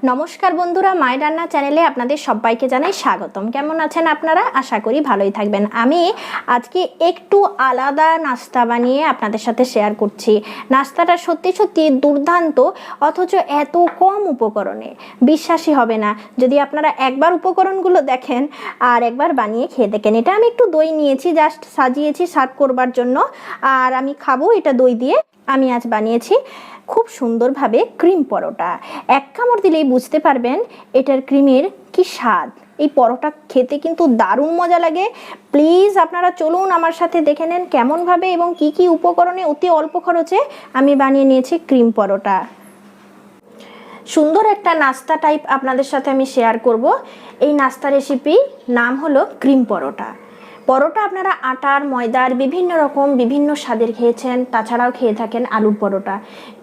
নমস্কার বন্ধুরা, মায়ের রান্না চ্যানেলে আপনাদের সবাইকে জানাই স্বাগতম। কেমন আছেন আপনারা? আশা করি ভালোই থাকবেন। আমি আজকে একটু আলাদা নাস্তা বানিয়ে আপনাদের সাথে শেয়ার করছি। নাস্তাটা সত্যি সত্যি দুর্দান্ত, অথচ এত কম উপকরণে বিশ্বাসই হবে না যদি আপনারা একবার উপকরণগুলো দেখেন আর একবার বানিয়ে খেয়ে দেখেন। এটা আমি একটু দই নিয়েছি, জাস্ট সাজিয়েছি সার্ভ করবার জন্য, আর আমি খাবো এটা দই দিয়ে। আমি আজ বানিয়েছি খুব সুন্দরভাবে ক্রিম পরোটা। এক কামড় দিলেই বুঝতে পারবেন এটার ক্রিমের কি স্বাদ। এই পরোটা খেতে কিন্তু দারুণ মজা লাগে। প্লিজ আপনারা চলুন আমার সাথে দেখে নেন কেমনভাবে এবং কি কি উপকরণে অতি অল্প খরচে আমি বানিয়ে নিয়েছি ক্রিম পরোটা। সুন্দর একটা নাস্তা টাইপ আপনাদের সাথে আমি শেয়ার করব। এই নাস্তা রেসিপি নাম হলো ক্রিম পরোটা। পরোটা আপনারা আটার, ময়দার বিভিন্ন রকম বিভিন্ন স্বাদের খেয়েছেন, তাছাড়াও খেয়ে থাকেন আলুর পরোটা।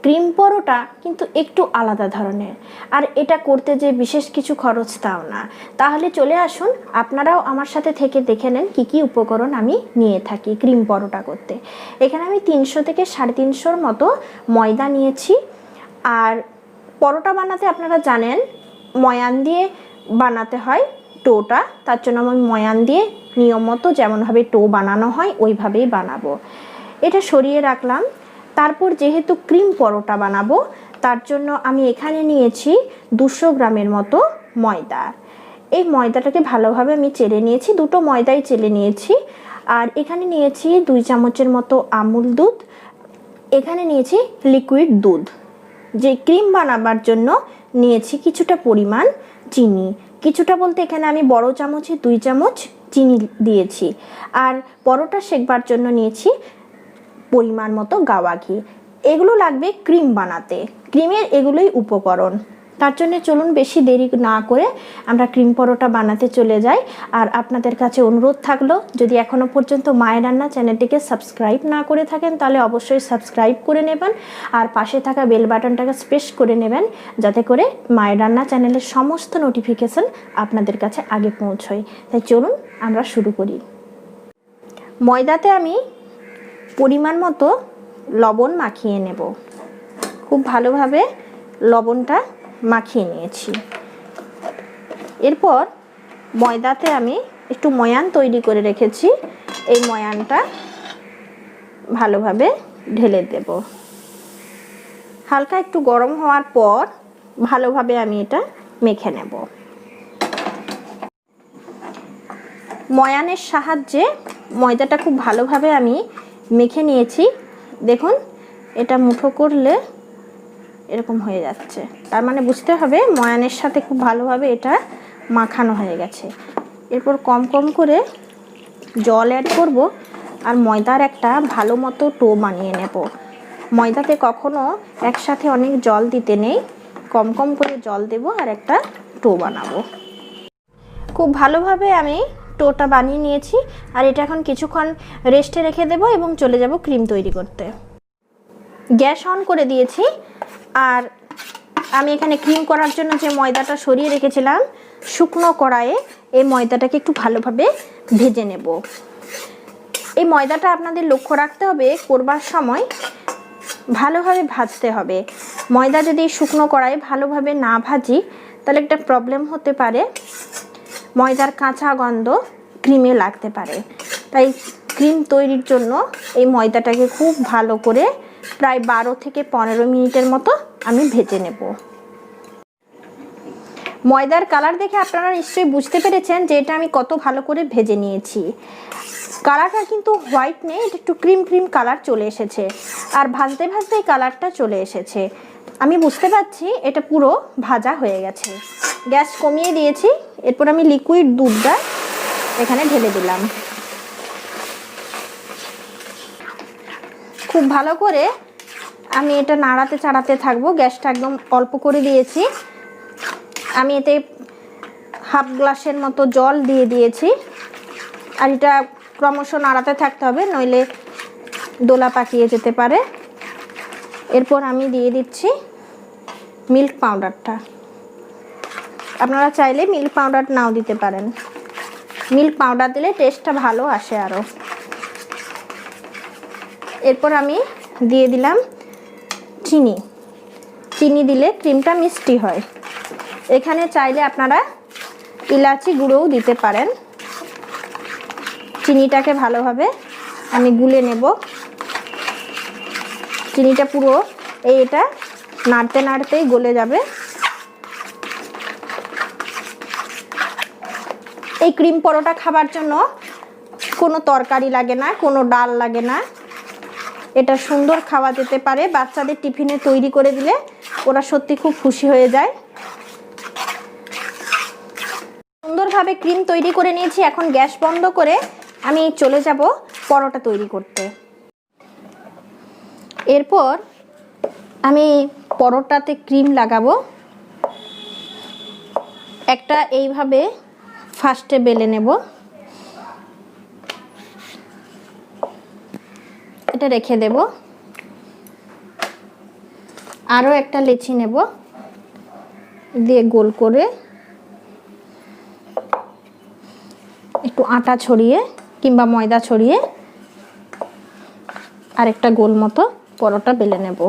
ক্রিম পরোটা কিন্তু একটু আলাদা ধরনের, আর এটা করতে যে বিশেষ কিছু খরচ তাও না। তাহলে চলে আসুন, আপনারাও আমার সাথে থেকে দেখে নেন কি কি উপকরণ আমি নিয়ে থাকি ক্রিম পরোটা করতে। এখানে আমি 300 থেকে 350 মতো ময়দা নিয়েছি। আর পরোটা বানাতে আপনারা জানেন ময়ান দিয়ে বানাতে হয় টোটা, তার জন্য আমি ময়ান দিয়ে নিয়ম মতো যেমনভাবে টো বানানো হয় ওইভাবেই বানাবো। এটা সরিয়ে রাখলাম। তারপর যেহেতু ক্রিম পরোটা বানাবো তার জন্য আমি এখানে নিয়েছি 200 গ্রামের মতো ময়দা। এই ময়দাটাকে ভালোভাবে আমি চেলে নিয়েছি, দুটো ময়দাই চেলে নিয়েছি। আর এখানে নিয়েছি 2 চামচের মতো আমুল দুধ, এখানে নিয়েছি লিকুইড দুধ। যে ক্রিম বানাবার জন্য নিয়েছি কিছুটা পরিমাণ চিনি, কিছুটা বলতে এখানে আমি বড় চামচে 2 চামচ চিনি দিয়েছি। আর পরোটা সেকবার জন্য নিয়েছি পরিমাণ মতো গাওয়া ঘি। এগুলো লাগবে ক্রিম বানাতে, ক্রিমের এগুলোই উপকরণ। তার জন্য চলুন বেশি দেরি না করে আমরা ক্রিম পরোটা বানাতে চলে যাই। আর আপনাদের কাছে অনুরোধ থাকলো, যদি এখনও পর্যন্ত মায়ের রান্না চ্যানেলটিকে সাবস্ক্রাইব না করে থাকেন তাহলে অবশ্যই সাবস্ক্রাইব করে নেবেন, আর পাশে থাকা বেল বাটনটাকে প্রেস করে নেবেন যাতে করে মায়ের রান্না চ্যানেলের সমস্ত নোটিফিকেশন আপনাদের কাছে আগে পৌঁছয়। তাই চলুন আমরা শুরু করি। ময়দাতে আমি পরিমাণ মতো লবণ মাখিয়ে নেব। খুব ভালোভাবে লবণটা মাখিয়ে নিয়েছি। এরপর ময়দাতে আমি একটু ময়ান তৈরি করে রেখেছি, এই ময়ানটা ভালোভাবে ঢেলে দেব। হালকা একটু গরম হওয়ার পর ভালোভাবে আমি এটা মেখে নেব। ময়ানের সাহায্যে ময়দাটা খুব ভালোভাবে আমি মেখে নিয়েছি। দেখুন এটা মুঠো করলে এরকম হয়ে যাচ্ছে, তার মানে বুঝতে হবে ময়ানের সাথে খুব ভালোভাবে এটা মাখানো হয়ে গেছে। এরপর কম কম করে জল অ্যাড করব আর ময়দার একটা ভালো মতো টো বানিয়ে নেব। ময়দাতে কখনো একসাথে অনেক জল দিতে নেই, কম কম করে জল দেব আর একটা টো বানাবো। খুব ভালোভাবে আমি টোটা বানিয়ে নিয়েছি, আর এটা এখন কিছুক্ষণ রেস্টে রেখে দেব এবং চলে যাব ক্রিম তৈরি করতে। গ্যাস অন করে দিয়েছি, আর আমি এখানে ক্রিম করার জন্য যে ময়দাটা সরিয়ে রেখেছিলাম শুকনো কড়াইয়ে এই ময়দাটাকে একটু ভালোভাবে ভেজে নেব। এই ময়দাটা আপনাদের লক্ষ্য রাখতে হবে করবার সময় ভালোভাবে ভাজতে হবে। ময়দা যদি শুকনো কড়াইয়ে ভালোভাবে না ভাজি তাহলে একটা প্রবলেম হতে পারে, ময়দার কাঁচা গন্ধ ক্রিমে লাগতে পারে। তাই ক্রিম তৈরির জন্য এই ময়দাটাকে খুব ভালো করে প্রায় 12 থেকে 15 মিনিটের মতো আমি ভেজে নেব। ময়দার কালার দেখে আপনারা নিশ্চয়ই বুঝতে পেরেছেন যে এটা আমি কত ভালো করে ভেজে নিয়েছি। কালারটা কিন্তু হোয়াইট নেই, এটা একটু ক্রিম ক্রিম কালার চলে এসেছে, আর ভাজতে ভাজতে এই কালারটা চলে এসেছে। আমি বুঝতে পারছি এটা পুরো ভাজা হয়ে গেছে। গ্যাস কমিয়ে দিয়েছি। এরপর আমি লিকুইড দুধটা এখানে ঢেলে দিলাম। খুব ভালো করে আমি এটা নাড়াতে চাড়াতে থাকবো। গ্যাসটা একদম অল্প করে দিয়েছি। আমি এতে হাফ গ্লাসের মতো জল দিয়ে দিয়েছি, আর এটা ক্রমশ নাড়াতে থাকতে হবে, নইলে দোলা পাকিয়ে যেতে পারে। এরপর আমি দিয়ে দিচ্ছি মিল্ক পাউডারটা। আপনারা চাইলে মিল্ক পাউডার নাও দিতে পারেন, মিল্ক পাউডার দিলে টেস্টটা ভালো আসে আরও। এরপর আমি দিয়ে দিলাম চিনি। চিনি দিলে ক্রিমটা মিষ্টি হয়। এখানে চাইলে আপনারা ইলাচি গুঁড়োও দিতে পারেন। চিনিটাকে ভালোভাবে আমি গুলে নেব। চিনিটা পুরো এটা নাড়তে নাড়তেই গলে যাবে। এই ক্রিম পরোটা খাবার জন্য কোনো তরকারি লাগে না, কোনো ডাল লাগে না। এটা সুন্দর খাওয়া যেতে পারে। বাচ্চাদের টিফিনে তৈরি করে দিলে ওরা সত্যি খুব খুশি হয়ে যায়। সুন্দরভাবে ক্রিম তৈরি করে নিয়েছি। এখন গ্যাস বন্ধ করে আমি চলে যাব পরোটা তৈরি করতে। এরপর আমি পরোটাতে ক্রিম লাগাবো। একটা এইভাবে ফার্স্টে বেলে নেব, এটা রেখে দেব। আরও একটা লেচি নেব, দিয়ে গোল করে একটু আটা ছড়িয়ে কিংবা ময়দা ছড়িয়ে আরেকটা গোল মতো পরোটা বেলে নেব।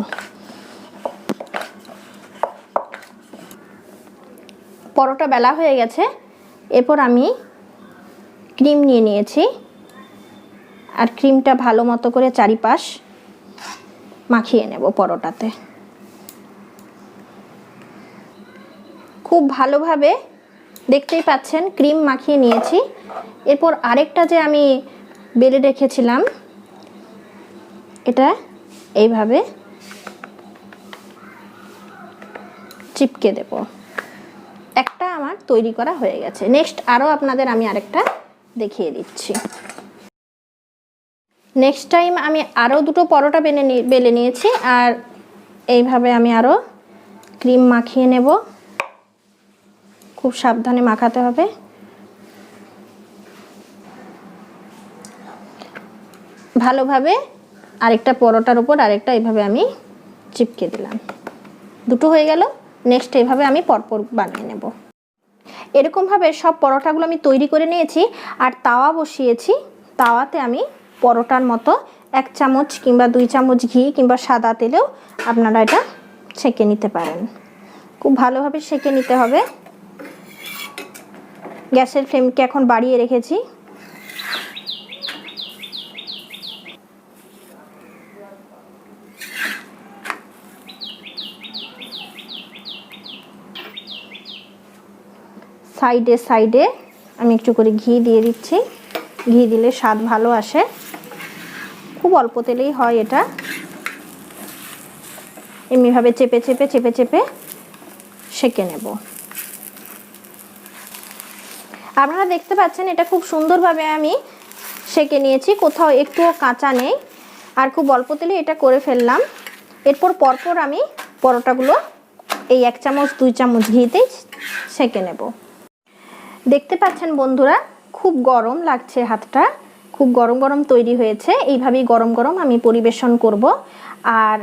পরোটা বেলা হয়ে গেছে। এরপর আমি ক্রিম নিয়ে নিয়েছি, আর ক্রিমটা ভালো মতো করে চারিপাশ মাখিয়ে নেব পরোটাতে। খুব ভালোভাবে দেখতেই পাচ্ছেন ক্রিম মাখিয়ে নিয়েছি। এরপর আরেকটা যে আমি বেলে রেখেছিলাম এটা এইভাবে চিপকে দেব। একটা আমার তৈরি করা হয়ে গেছে। নেক্সট আরও আপনাদের আমি আরেকটা দেখিয়ে দিচ্ছি। নেক্সট টাইম আমি আরও দুটো পরোটা বেলে নিয়েছি, আর এইভাবে আমি আরও ক্রিম মাখিয়ে নেব। খুব সাবধানে মাখাতে হবে। ভালোভাবে আরেকটা পরোটার উপর আরেকটা এইভাবে আমি চিপকে দিলাম। দুটো হয়ে গেল। নেক্সট এইভাবে আমি পরপর বানিয়ে নেব। এরকমভাবে সব পরোটাগুলো আমি তৈরি করে নিয়েছি, আর তাওয়া বসিয়েছি। তাওয়াতে আমি পরোটার মতো 1 চামচ কিংবা 2 চামচ ঘি কিংবা সাদা তেলেও আপনারা এটা সেঁকে নিতে পারেন। খুব ভালোভাবে সেঁকে নিতে হবে। গ্যাসের ফ্লেমকে এখন বাড়িয়ে রেখেছি। সাইডে সাইডে আমি একটু করে ঘি দিয়ে দিচ্ছি। ঘি দিলে স্বাদ ভালো আসে। খুব অল্প তেলেই হয় এটা। এমনিভাবে চেপে চেপে চেপে চেপে সেঁকে নেব। আপনারা দেখতে পাচ্ছেন এটা খুব সুন্দরভাবে আমি সেঁকে নিয়েছি, কোথাও একটুও কাঁচা নেই। আর খুব অল্প তেলে এটা করে ফেললাম। এরপর পরপর আমি পরোটাগুলো এই 1 চামচ 2 চামচ ঘিতেই সেঁকে নেব। দেখতে পাচ্ছেন বন্ধুরা, খুব গরম লাগছে হাতটা। খুব গরম গরম তৈরি হয়েছে। এইভাবেই গরম গরম আমি পরিবেশন করব। আর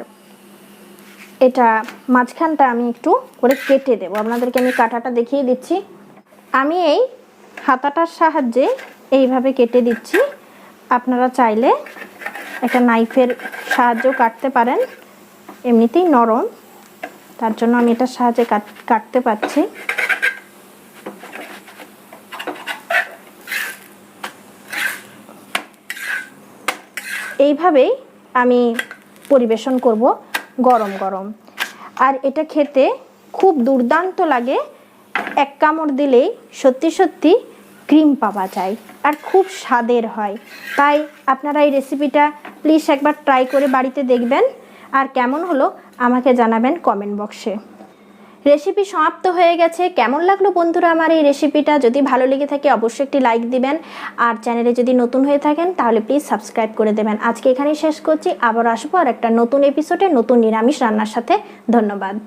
এটা মাঝখানটা আমি একটু করে কেটে দেব। আপনাদেরকে আমি কাটাটা দেখিয়ে দিচ্ছি। আমি এই হাতাটার সাহায্যে এইভাবে কেটে দিচ্ছি। আপনারা চাইলে একটা নাইফের সাহায্যেও কাটতে পারেন। এমনিতেই নরম, তার জন্য আমি এটার সাহায্যে কাটতে পারছি। এইভাবেই আমি পরিবেশন করব গরম গরম। আর এটা খেতে খুব দুর্দান্ত লাগে। 1 কামড় দিলেই সত্যি সত্যি ক্রিম পাওয়া যায়, আর খুব স্বাদের হয়। তাই আপনারা এই রেসিপিটা প্লিজ একবার ট্রাই করে বাড়িতে দেখবেন, আর কেমন হলো আমাকে জানাবেন কমেন্ট বক্সে। রেসিপি সমাপ্ত হয়ে গেছে। কেমন লাগলো বন্ধুরা আমার এই রেসিপিটা? যদি ভালো লেগে থাকে অবশ্যই একটি লাইক দিবেন, আর চ্যানেলে যদি নতুন হয়ে থাকেন তাহলে প্লিজ সাবস্ক্রাইব করে দেবেন। আজকে এখানেই শেষ করছি। আবার আসবো আর একটা নতুন এপিসোডে নতুন নিরামিষ রান্নার সাথে। ধন্যবাদ।